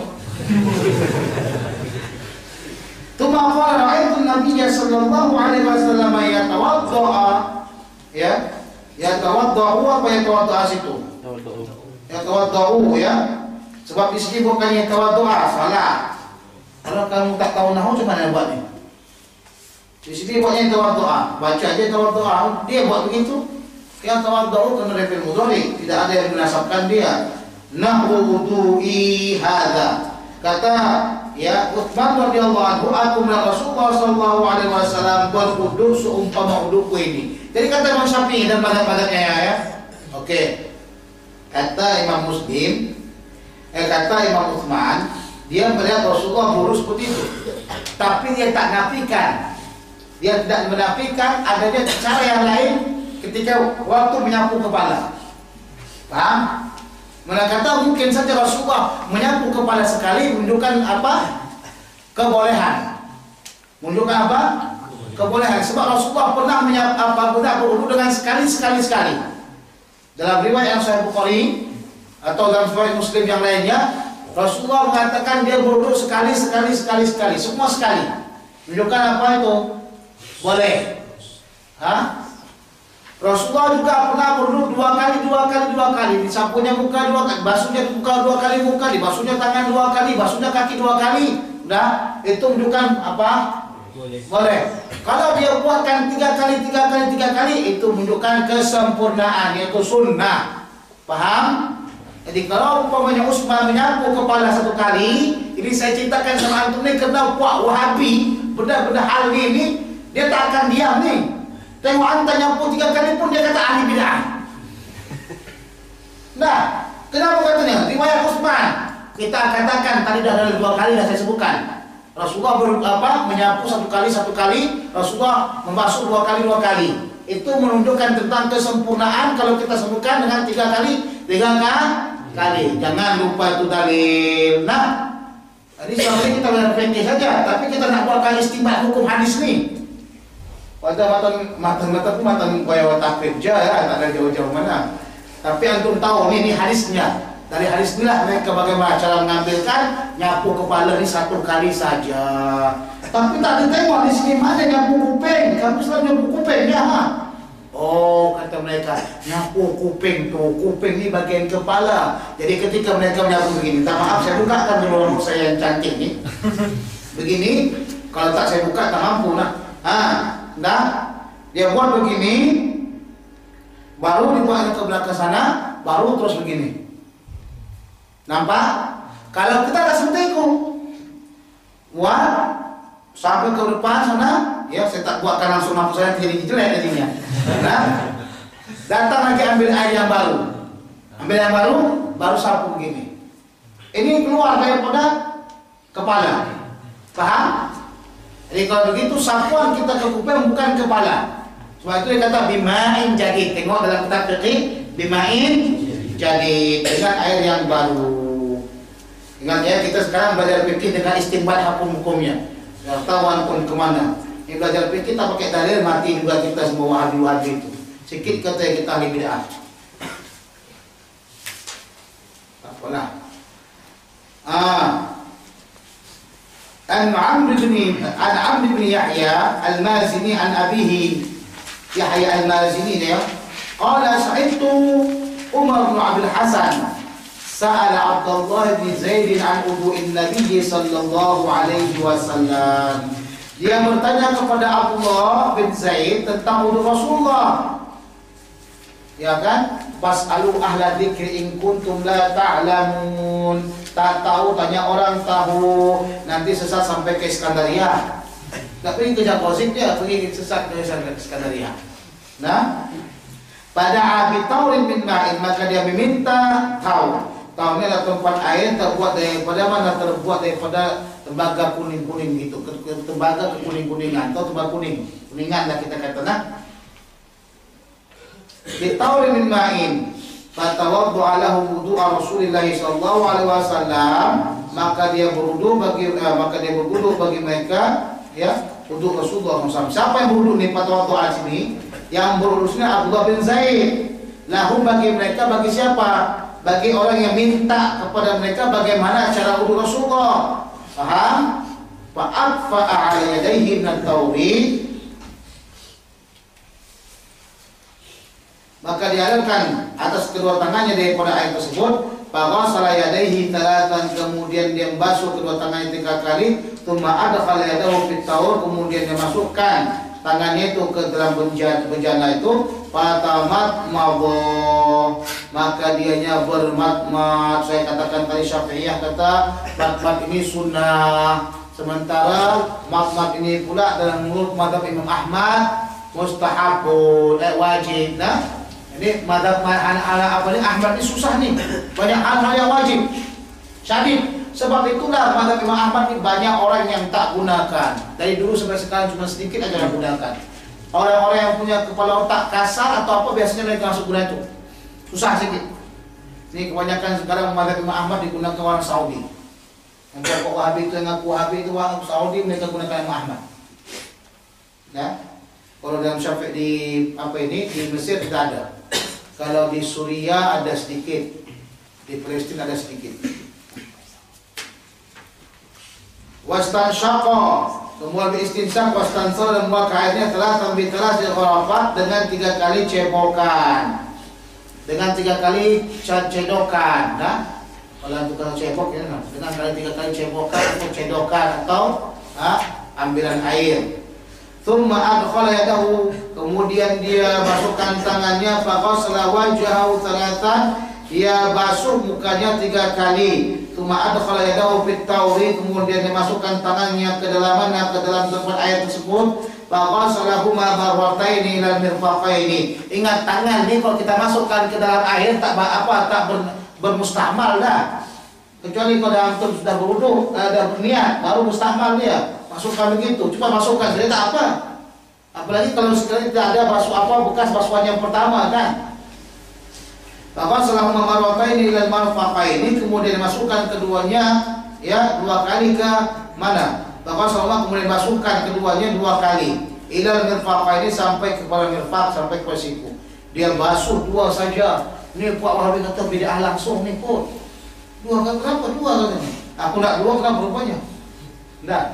Tsumma qala ra'aytu an-nabiyya sallallahu alaihi wasallam yatawadda'a, ya. Yatawadda'u apa yatawadda'a situ? Yatawadda'u, ya. Sebab di sini bukan yatawadda'a, salah. Kalau kamu tak tahu nahwu macam mana buat ni? Di sini buatnya yatawadda'a, baca aja yatawadda'a, dia buat begitu. Yang tawadda'u kena refil mudhari, tidak ada yang menasabkan dia. Nahwu wudu'i hadza. Kata ya Utsman radhiyallahu anhu, aku melihat Rasulullah sallallahu alaihi wasallam berwudu seumpama wuduku ini. Jadi kata Imam Syafi'i dan mazhab-mazhabnya ya. Okey. Kata Imam Muslim, kata Imam Utsman, dia melihat Rasulullah berwudu seperti itu. Tapi dia tak nafikan. Dia tidak menafikan adanya cara yang lain ketika waktu menyapu kepala. Paham? Mana kata mungkin saja Rasulullah menyapu kepala sekali menunjukkan apa? Kebolehan. Menunjukkan apa? Kebolehan. Sebab Rasulullah pernah menyapu pernah berwudu dengan sekali. Dalam riwayat yang Sahih Bukhari atau dalam riwayat Muslim yang lainnya, Rasulullah mengatakan dia berwudu sekali. Semua sekali. Menunjukkan apa itu? Boleh. Hah? Rasulullah juga pernah berwudu 2 kali. Disapunya muka 2 kali, basuhnya muka 2 kali muka, dibasuhnya tangan 2 kali, basuhnya kaki 2 kali. Udah, itu menunjukkan apa? Boleh. Kalau dia buatkan 3 kali, itu menunjukkan kesempurnaan, yaitu sunnah. Paham? Jadi kalau umpamanya Utsman menyapu kepala 1 kali, ini saya ceritakan sama antum ni kerana puak Wahabi, benda-benda hal ini dia tak akan diam nih. Tengok anda nyapu 3 kali pun dia kata ahli bid'ah. Nah, kenapa katanya? Riwayat Utsman. Kita katakan tadi dah ada 2 kali dah saya sebutkan. Rasulullah menyapu 1 kali, Rasulullah membasuh 2 kali. Itu menunjukkan tentang kesempurnaan kalau kita sebutkan dengan 3 kali. Jangan lupa itu dalil. Nah, tadi selama ini kita berfikir saja, tapi kita nak buatkan istinbat hukum hadis ni. Matan kaya takrib je ya, tak ada jauh-jauh mana. Tapi antum tahu ni hadisnya. Dari hadis inilah mereka bagaimana cara mengambilkan nyapu kepala ni 1 kali saja. Tapi tak ada tengok di sini mana nyapu kuping. Kamu selalu nyapu kuping ya. Oh, kata mereka nyapu kuping tu. Kuping ni bagian kepala. Jadi ketika mereka menyapu begini, tak maaf saya bukakan dulu rambut saya yang cantik ni. Begini, kalau tak saya buka tak mampu nak. Dah, dia buat begini, baru dibuatnya ke belakang sana, baru terus begini. Nampak? Kalau kita tak semetiku, buat sampai ke depan sana, ya saya tak buatkan langsung nafsu saya jadi jelek jadinya. Nah, datang lagi ambil air yang baru, baru sapu begini. Ini keluar daripada kepala. Paham? Jadi kalau begitu sapuan kita ke kuping bukan kepala. Sebab itu dia kata bima'in jadid. Tengok dalam kitab fiqh, bima'in jadid, dengan air yang baru. Ingat ya, kita sekarang belajar fikih dengan istinbat hukum-hukumnya. Ya, tahu pun kemana. Ini belajar fikih tak pakai dalil, mati juga kita semua wahabi itu. Sikit kata kita ahli bid'ah. Apalah. An Amr bin Yahya Al-Mazini an abihi Yahya Al-Mazini dia qala sa'idtu Umar bin Abdul Hasan Sa'ala Abdullah bin Zaid an wudu'in Nabi sallallahu alaihi wasallam. Dia bertanya kepada Abdullah bin Zaid tentang wudu Rasulullah. Ya kan? Fas'alu ahla dzikri in kuntum la ta'lamun. Tak tahu tanya orang tahu. Nanti sesat sampai ke Iskandaria. Tak pergi ke Jakozib dia, pergi sesat ke Iskandaria. Nah, pada Abi Taurin min ma'in, maka dia meminta tahu. Tahu ini adalah tempat air terbuat daripada mana? Terbuat daripada tembaga kuning-kuning gitu, tembaga kekuning-kuningan atau tembaga kuningan lah kita kata nah. Di Taurin min ma'in, fatawaddu'a lahu wudu'a Rasulillah sallallahu alaihi wasallam, maka dia berwudu bagi mereka ya, wudu Rasulullah SAW. Siapa yang berwudu nih fatawaddu'a sini? Yang berurusnya Abdullah bin Zaid. Lahu bagi mereka, bagi siapa? Bagi orang yang minta kepada mereka bagaimana cara wudu Rasulullah. Paham? Fa'atfa'a ala yadayhi min at-tawrid. Maka dialirkan atas kedua tangannya daripada air tersebut. Faghasala yadayhi talatan, kemudian dia membasuh kedua tangannya 3 kali. Tsumma adkhala yadahu fit tawr, kemudian dia masukkan tangannya itu ke dalam bejana itu. Fatamat mabah, maka dianya bermatmat. Saya katakan tadi Syafi'iyah kata matmat ini sunnah, sementara matmat ini pula dalam menurut mazhab Imam Ahmad mustahabun, wajib. Nah, ini mazhab anak-anak apa ini Ahmad ini susah nih, banyak hal-hal yang wajib syadid. Sebab itulah mazhab Imam Ahmad ini banyak orang yang tak gunakan. Dari dulu sampai sekarang cuma sedikit aja yang gunakan. Orang-orang yang punya kepala otak kasar atau apa biasanya mereka masuk guna itu. Susah sedikit. Ini kebanyakan sekarang mazhab Imam Ahmad digunakan orang Saudi. Yang kelompok Wahabi itu, yang ngaku Wahabi itu orang Saudi, mereka gunakan Imam Ahmad. Ya. Kalau dalam Syafi'i di apa ini di Mesir tidak ada. Kalau di Suriah ada sedikit. Di Palestina ada sedikit. Wastansyaqa, kemudian beristinsyak, wastansal, dan muak airnya telah tambitelas al-ghurafat dengan 3 kali cebokan, dengan 3 kali cedokan. Nah, kalau tukang cebok ya, dengan 3 kali cebokan atau cedokan atau ambilan air. Tsumma adkhala yadahu, kemudian dia masukkan tangannya, faghasala wajhahu 3, dia basuh mukanya 3 kali. Tsumma adkhala yadahu fit tawri, kemudian dia masukkan tangannya ke dalam mana? Ke dalam tempat air tersebut. Faghasalahuma marrataini ila mirfaqaini. Ingat, tangan ini kalau kita masukkan ke dalam air tak bermustamal dah. Kecuali kalau antum sudah berwudu, ada berniat, baru mustamal dia. Masukkan begitu, cuma masukkan saja tak apa. Apalagi kalau sekali tidak ada basuh apa bekas basuhan yang pertama kan. Bahkan selama marwataini ilal marfaqaini, kemudian masukkan keduanya ya 2 kali ke mana? Bahkan selama kemudian masukkan keduanya 2 kali ilal mirfaqaini, sampai kepala mirfaq, sampai ke siku. Dia basuh 2 saja. Ini Pak Wahabi kata bid'ah langsung nih pun. 2 kan kenapa 2 katanya? Aku nak 2 kenapa rupanya? Enggak.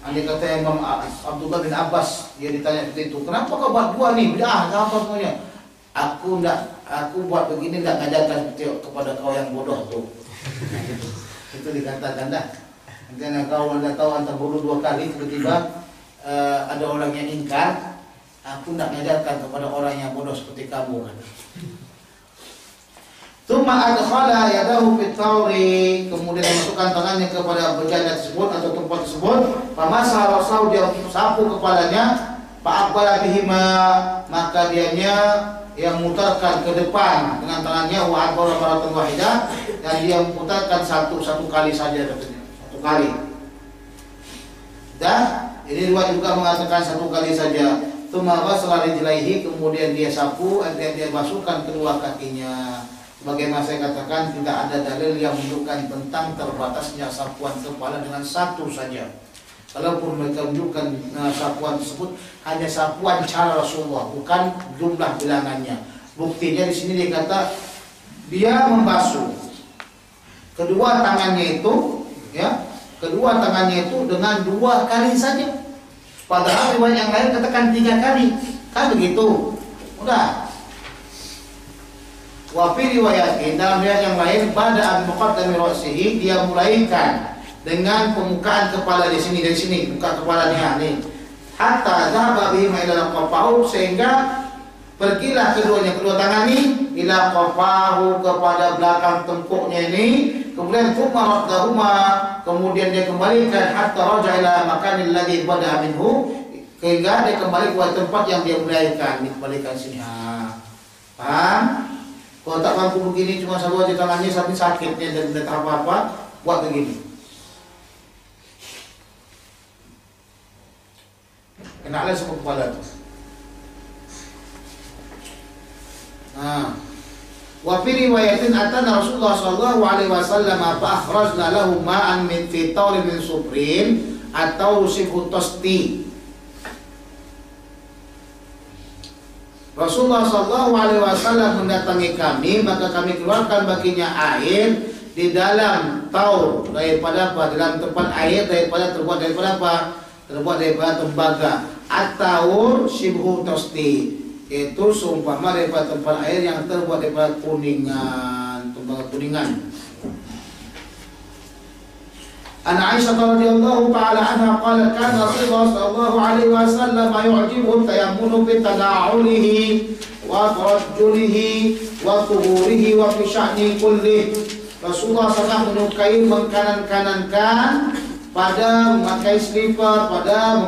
Andai kata Imam Abdullah bin Abbas, dia ditanya seperti itu, kenapa kau buat 2 nih? Bid'ah, apa semuanya? Aku buat begini enggak ngajarkan kepada kau yang bodoh tuh. Itu dikatakan dah. Karena kau anda tahu antar bodoh 2 kali, tiba-tiba ada orang yang ingkar, aku enggak ngajarkan kepada orang yang bodoh seperti kamu kan. Tsumma adkhala yadahu fit tawri, kemudian masukkan tangannya kepada bejana tersebut atau tempat tersebut. Famasa rasau, dia sapu kepalanya. Fa'aqbala bihima, maka dianya yang memutarkan ke depan dengan tangannya. Wa adbara maratan wahidah, dan dia memutarkan satu kali saja katanya, 1 kali. Dan ini riwayat juga mengatakan 1 kali saja. Tsumma ghasala rijlaihi, kemudian dia sapu, dia masukkan kedua kakinya. Bagaimana saya katakan, tidak ada dalil yang menunjukkan tentang terbatasnya sapuan kepala dengan 1 saja. Kalaupun mereka menunjukkan sapuan tersebut hanya sapuan cara Rasulullah, bukan jumlah bilangannya. Buktinya di sini dia kata dia membasuh kedua tangannya itu, ya, kedua tangannya itu dengan 2 kali saja. Padahal riwayat yang lain katakan 3 kali, kan begitu. Udah. Wa fi riwayatin, dalam riwayat yang lain, pada al-muqaddami ra'sihi, dia mulaikan dengan pembukaan kepala di sini, dari sini, buka kepalanya nih. Hatta dhahaba bihi ila qafahu, sehingga pergilah keduanya, kedua tangan ini ila qafahu, kepada belakang tengkuknya ini. Kemudian thumma raddahuma, kemudian dia kembalikan hatta raja'a ila makanil ladzi bada'a minhu, sehingga dia kembali ke tempat yang dia mulaikan, dikembalikan sini. Paham? Kalau tak mampu begini cuma satu aja tangannya, sampai sakitnya dan tidak apa-apa, buat begini. Kenalah semua kepala tu. Wa fi riwayatin atana Rasulullah sallallahu alaihi wasallam fa akhrajna lahu ma'an min fi tawrin min sufrin atau sibhu tosti. Rasulullah sallallahu alaihi wasallam mendatangi kami, maka kami keluarkan baginya air di dalam taur, daripada apa? Dalam tempat air terbuat daripada apa? Terbuat daripada tembaga. At-taur sibhu tosti, itu seumpama daripada tempat air yang terbuat daripada kuningan, tembaga kuningan. An Aisyah radhiyallahu ta'ala anha qalat kana Rasulullah sallallahu alaihi wasallam yu'jibuhu tayammunu bi tada'ulihi wa tarajjulihi wa tuhurihi wa fi sya'ni kulli. Rasulullah sangat menyukai mengkanan-kanankan pada memakai slipper, pada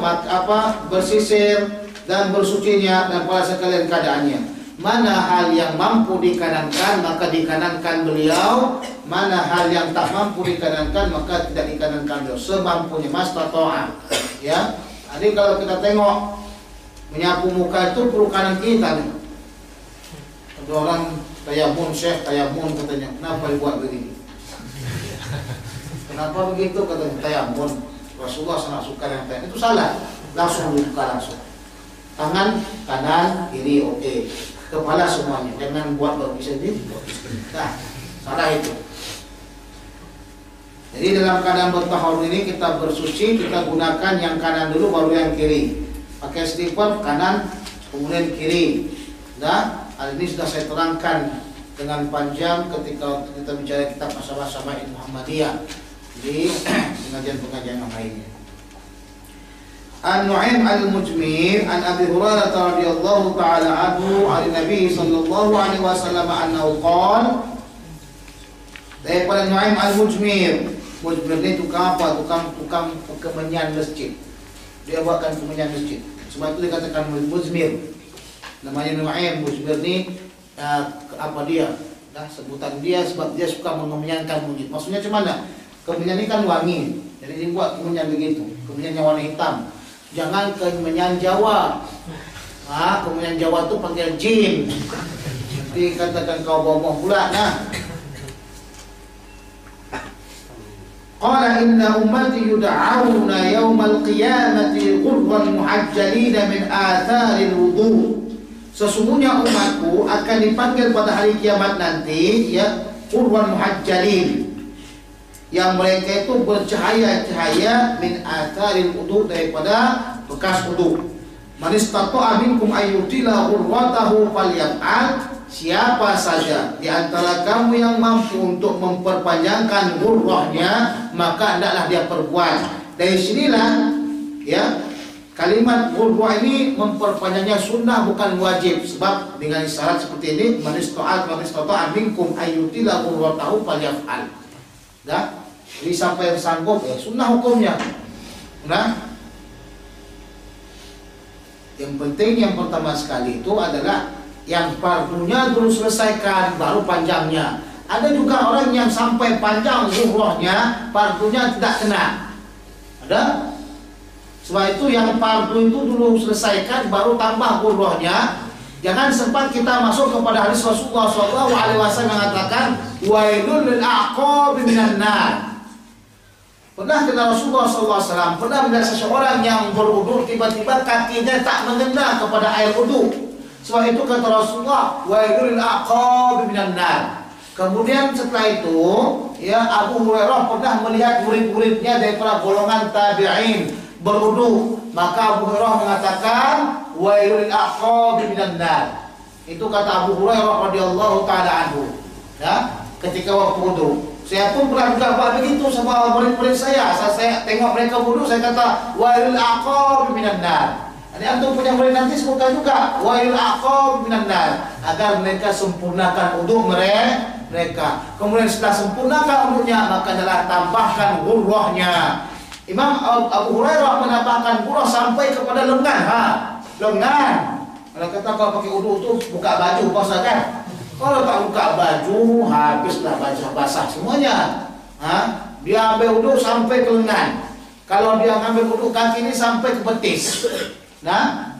bersisir dan bersucinya dan pada sekalian keadaannya. Mana hal yang mampu dikanankan maka dikanankan beliau, mana hal yang tak mampu dikanankan maka tidak dikanankan beliau, semampunya, mastata'a. Ya, jadi kalau kita tengok menyapu muka itu perlu kanan kita nih. Ada orang tayamun, syekh tayamun katanya, kenapa dibuat begini? Kenapa begitu katanya tayamun? Rasulullah sangat suka yang tayamun. Itu salah, langsung buka langsung. Tangan kanan kiri oke. Kepala semuanya, jangan buat baru bisa ini. Nah, salah itu. Jadi dalam keadaan bertahawur ini kita bersuci, kita gunakan yang kanan dulu baru yang kiri. Pakai slipper kanan kemudian kiri. Nah, hal ini sudah saya terangkan dengan panjang ketika kita bicara kitab Masalah Syama'il Muhammadiyah di pengajian-pengajian yang lainnya. An-Nu'aim al-Mujmir an Abi Hurairah radhiyallahu ta'ala anhu an Nabi sallallahu alaihi wasallam annahu qala, daripada Nu'aim al-Mujmir. Mujmir ni tukang apa? Tukang kemenyan masjid. Dia buatkan kemenyan masjid. Sebab itu dikatakan Mujmir. Namanya Nu'aim Mujmir ni apa dia? Nah, sebutan dia sebab dia suka mengemenyankan masjid. Maksudnya macam mana? Kemenyan ni kan wangi. Jadi dia buat kemenyan begitu. Kemenyan yang warna hitam. Jangan kemenyan Jawa. Kemenyan Jawa tu panggil jin. Nanti katakan kau bohong pula. Nah. Qala inna ummati yud'auna yaumal qiyamati ghurran muhajjalina min atharil wudu. Sesungguhnya umatku akan dipanggil pada hari kiamat nanti ya ghurran muhajjalin, yang mereka itu bercahaya-cahaya min atharil wudu, daripada bekas wudu. Man istata'a minkum ayyutila ghurratahu falyaf'al. Siapa saja di antara kamu yang mampu untuk memperpanjangkan ghurrahnya, maka hendaklah dia perbuat. Dari sinilah ya kalimat ghurrah ini memperpanjangnya sunnah bukan wajib, sebab dengan syarat seperti ini man istata'a minkum ayyutila ghurratahu falyaf'al. Dah? Jadi siapa yang sanggup ya sunnah hukumnya. Nah, yang penting yang pertama sekali itu adalah yang fardunya dulu selesaikan baru panjangnya. Ada juga orang yang sampai panjang zuhurnya, fardunya tidak kena. Ada? Sebab itu yang fardu itu dulu selesaikan baru tambah zuhurnya. Jangan sempat kita masuk kepada hadis Rasulullah SAW mengatakan wailul lil aqab minan nar. Pernah kata Rasulullah SAW, pernah melihat seseorang yang berwudu tiba-tiba kakinya tak mengena kepada air wudu. Sebab itu kata Rasulullah wailul lil aqab minan nar. Kemudian setelah itu ya Abu Hurairah pernah melihat murid-muridnya daripada golongan tabi'in berwudu, maka Abu Hurairah mengatakan wailul lil aqab minan nar. Itu kata Abu Hurairah radhiyallahu taala anhu. Ya, ketika waktu wudu. Saya pun pernah juga buat begitu sama murid-murid saya. Saya tengok mereka wudu, saya kata wailul aqab minan nar. Ini antum punya murid nanti sebutkan juga wailul aqab minan nar, agar mereka sempurnakan wudu mereka. Kemudian setelah sempurnakan wudunya, maka adalah tambahkan ghurrahnya. Imam Abu Hurairah menambahkan ghurrah sampai kepada lengan. Lengan. Kalau kata kalau pakai wudu itu buka baju puasa kan? Kalau tak buka baju, habislah basah semuanya. Dia ambil wudu sampai ke lengan. Kalau dia ambil wudu kaki ini sampai ke betis. Nah,